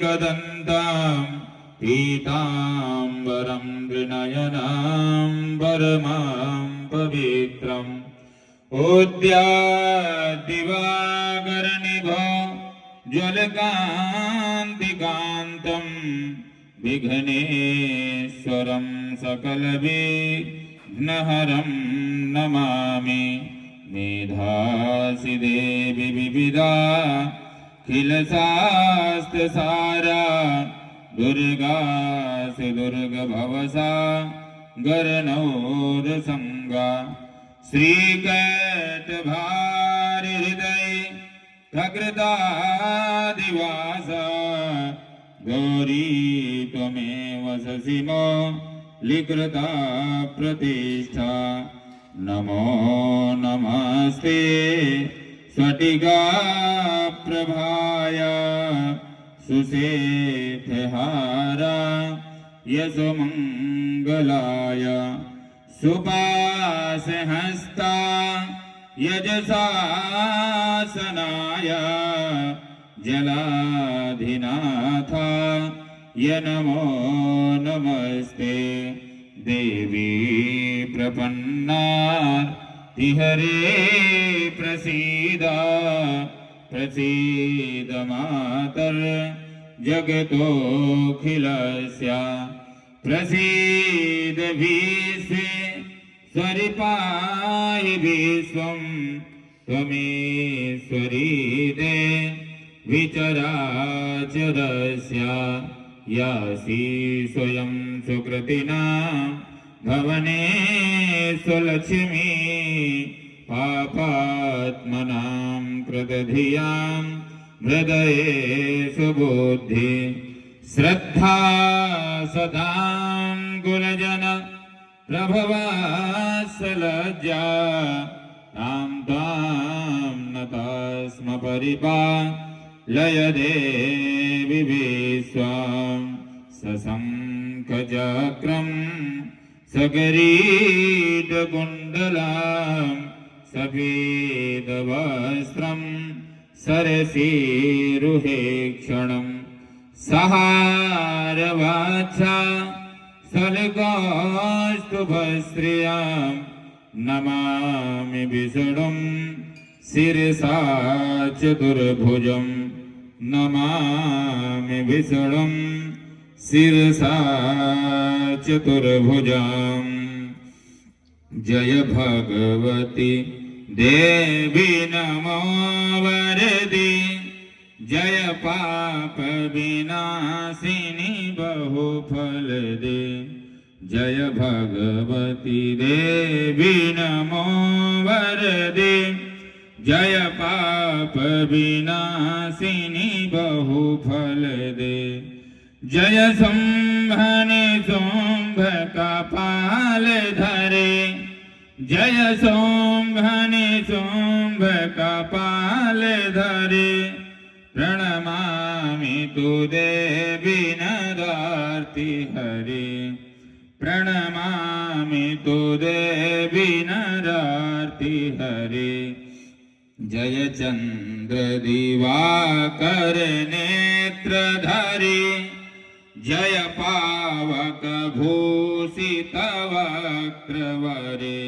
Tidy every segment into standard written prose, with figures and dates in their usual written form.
कदन्तां पीताम्बरं त्रिनयनां परमां पवित्रम् उद्याद्दिवाकरनिभो ज्वलकान्तिकान्तं विघ्नेश्वरं सकलविघ्नहरं नमामि। मेधासि देवी विविधा खिलशास्त्रसारा दुर्गासि दुर्गभवसा गरनौरसंगा श्रीकैटभारिहृदये खगृतादिवासा गौरी त्वमेव शशिनो लिकृता प्रतिष्ठा। नमो नमस्ते स्फटिका प्रभाय सुशेषहारा यशोमंगलाय सुपाशहस्ता यजसासनाय जलाधिनाथा य नमो नमस्ते। देवी प्रपन्नार्तिहरे प्रसीद प्रसीद मातर् जगतोऽखिलस्य प्रसीद विश्वेश्वरि पाहि विश्वं त्वमेश्वरी देवी चराचरस्य यासि स्वयं सुकृतिना भवने स्वलक्ष्मी पापात्मनां कृतधियां हृदये सुबुद्धि श्रद्धा सदां कुलजन प्रभवात्सलज्जा तां तां नतास्म परिपालय देवी विश्वां सशङ्खचक्रं सगरीटकुण्डलां सफेदवस्त्रं सरसीरुहेक्षणं सहारवाचा सलकास्तुभस्त्रियां नमामि विष्णुं शिरसा चतुर्भुजं नमामि विष्णुं शिरसा चतुर्भुजम्। जय भगवती देवी नमो वरदे जय पाप विनाशिनी बहुफलदे। जय भगवती देवी नमो वरदे जय पाप विनाशिनी बहुफलदे। जय शंभने शंभ कपाल धरे जय शंभने शंभ कपाल धरे प्रणमामि तु देवी नदार्ति हरे प्रणमामि तु देवी नदार्ति हरे। जय चंद्र दिवाकर नेत्रधारी जय पावक भूषित वक्त्रवरे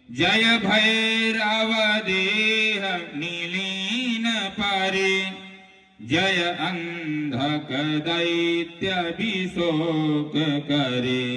जय भैरव देह नीलीन परे जय अंधक दैत्य विशोक करे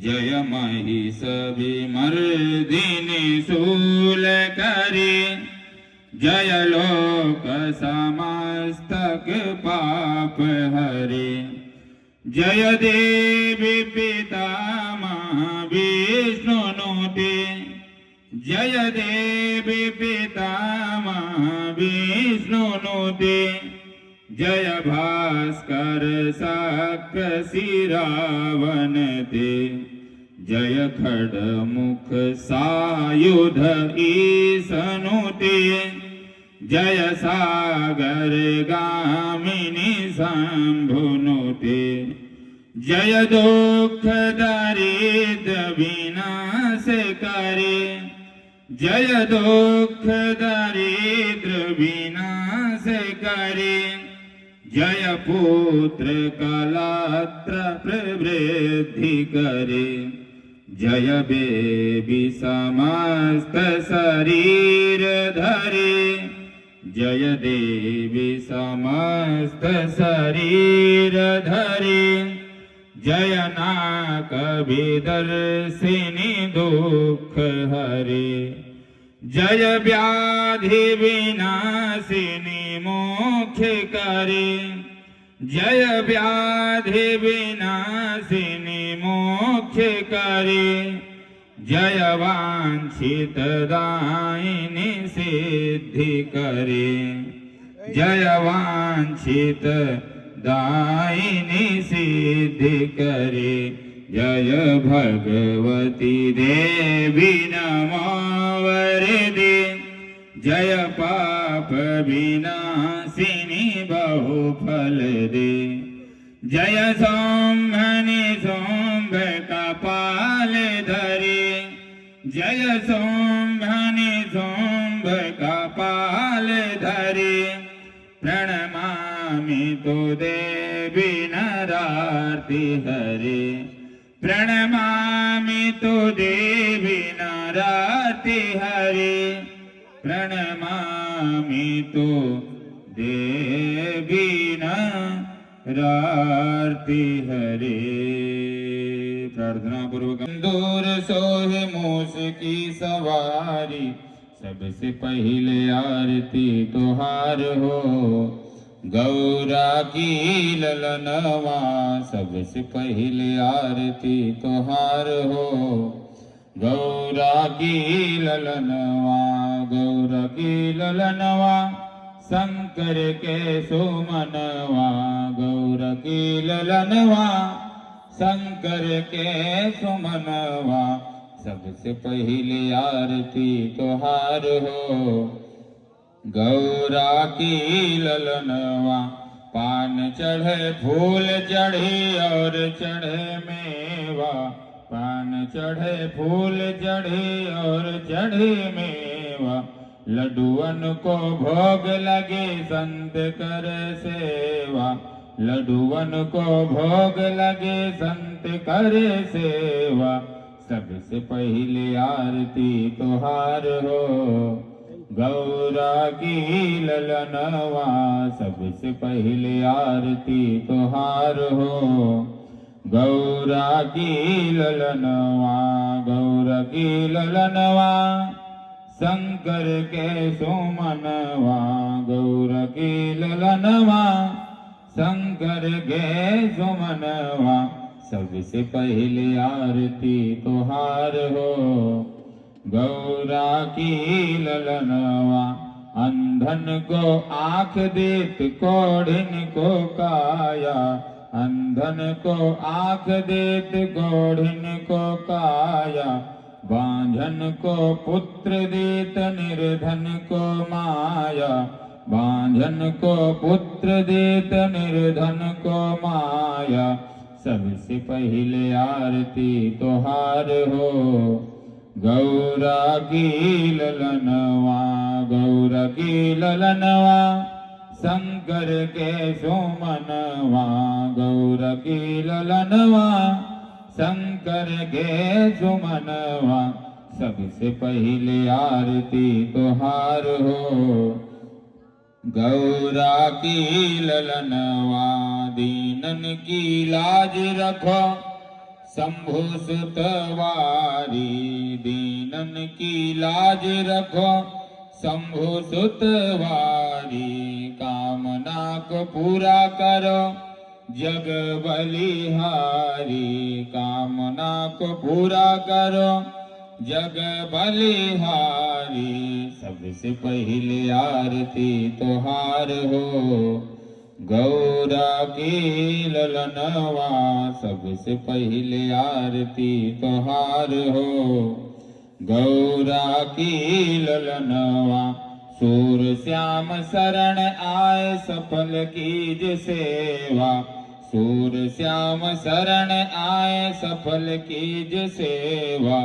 जय महिष विमर्दिनी शूल करे जय लोक समस्तक पाप हरे। जय देवी पितामह विष्णुनुते जय देवी पितामह विष्णुनुते जय भास्कर शक्रशिरावनते जय खड्गमुख सायुध ईशनुते जय सागर गामिनी शंभुनुते जय दुख दारिद्र विनाश करे जय दुख दारिद्र विनाश करे जय पुत्र कलात्र प्रवृद्धि करे, जय बेबी समस्त शरीर धरे, जय देवी समस्त शरीर धरे, जय नाक विदर्शिनी दुख हरे, जय व्याधि विनाशिनी मोक्ष करे, जय व्याधि विनाशिनी मोक्ष करे, जय वांछित दायिनी सिद्धि करे, जय वांछित दायिनी सिद्धि करे, जय भगवती देवी नमो वरदे, जय पाप विनाशिनी बहुफल दे, जय सोमनि सोम्भ कपाल धरे, जय सोमनि सोम्भ कपाल धरे, प्रणमामि तो देवी नरार्ति हरे, प्रणमामि तो देवी नरार्ति हरे, प्रणमामि तो देवी नरार्ति हरे। प्रार्थना पूर्वक दूर सोहे मूस की सवारी, सबसे पहले आरती तुहार हो, गौरा की ललनवा सबसे पहले आरती तुहार हो, गौरा की ललनवा, गौरा की ललनवा, शंकर के सुमनवा, गौरा की ललनवा, शंकर के सुमनवा, सबसे पहले आरती तुहार हो, गौरा की ललनवा। पान चढ़े फूल चढ़े और चढ़े मेवा, पान चढ़े फूल चढ़े और चढ़े मेवा, लड्डुअन को भोग लगे संत कर सेवा, लड्डुअन को भोग लगे संत कर सेवा, सबसे पहले आरती तुहार हो, गौरा की ललनवा, सबसे पहले आरती तुहार हो, गौरा की ललनवा, गौरा की ललनवा, शंकर के सुमनवा, गौरा की ललनवा, शंकर के सुमनवा, सबसे पहले आरती तुहार हो, गौरा की ललनवा। अंधन को आँख देत कोढ़िन को काया, अंधन को आँख देत कोढ़िन को काया, बांझन को पुत्र देत निर्धन को माया, बांझन को पुत्र देत निर्धन को माया, सबसे पहले आरती तुहार हो, गौरा की ललनवा, गौरा की ललनवा, शंकर के सुमनवा, गौरा की ललनवा, शंकर के सुमनवा, सबसे पहले आरती तुहार हो, गौरा की ललनवा। दीनन की लाज रखो शंभु सुतवारी, दीनन की लाज रखो शंभु सुतवारी, कामना को पूरा करो जग बलिहारी, कामना को पूरा करो जग बलिहारी, सबसे पहले आरती तुहार हो, गौरा की ललनवा, सबसे पहले आरती तुहार हो, गौरा की ललनवा। सूर श्याम शरण आए सफल कीज सेवा, सूर श्याम शरण आए सफल कीज सेवा,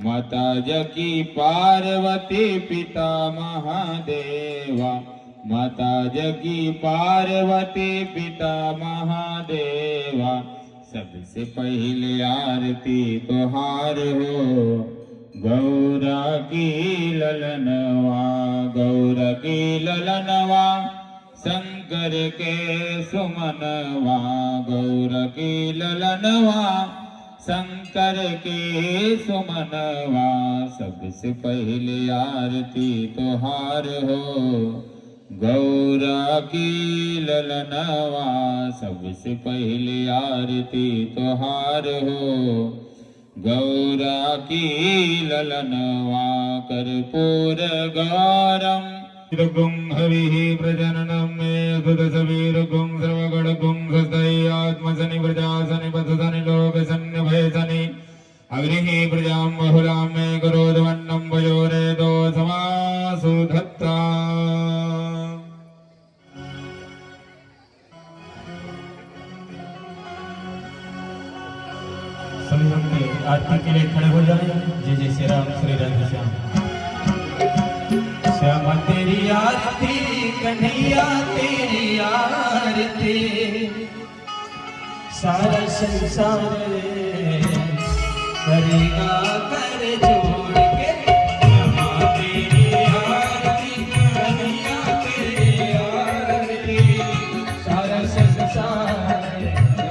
माता जकी पार्वती पिता महादेवा, माता जगी पार्वती पिता महादेवा सबसे पहले आरती तोहार हो। गौरा की ललनवा गौरा की ललनवा शंकर के सुमनवा गौरा की ललनवा शंकर के सुमनवा सबसे पहले आरती तोहार हो। गौरा की ललनवा सबसे पहले आरती तोहार हो। गौरा की ललनवा कर्पूर गौरम गुं हविः प्रजननं मे सुदसवीरगुं सर्वगणगुं स्वस्ति आत्मसनि प्रजासनि पथसनि लोकसनि भयसनि अग्निः प्रजां बहुलां मे करोद्वन्नं वयोरेदो समासु धत्ता। सभी लोग आरती के लिए खड़े हो जाए। जय जय श्री राम श्री राधे श्याम। श्यामा तेरी आरती कन्हैया तेरी आरती सारा संसार करेगा कर जोड़ के। श्यामा तेरी आरती कन्हैया तेरी आरती सारा संसार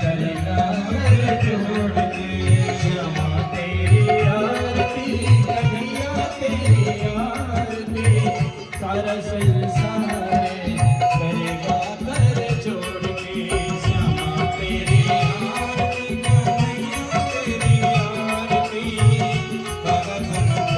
करेगा कर जोड़ के। श्यामा तेरी आरती कन्हैया तेरी आरती सारा संसार करेगा कर जोड़ के। श्यामा तेरी आरती कन्हैया तेरी आरती सारा संसार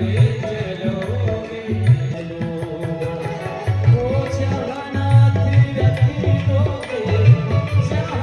जय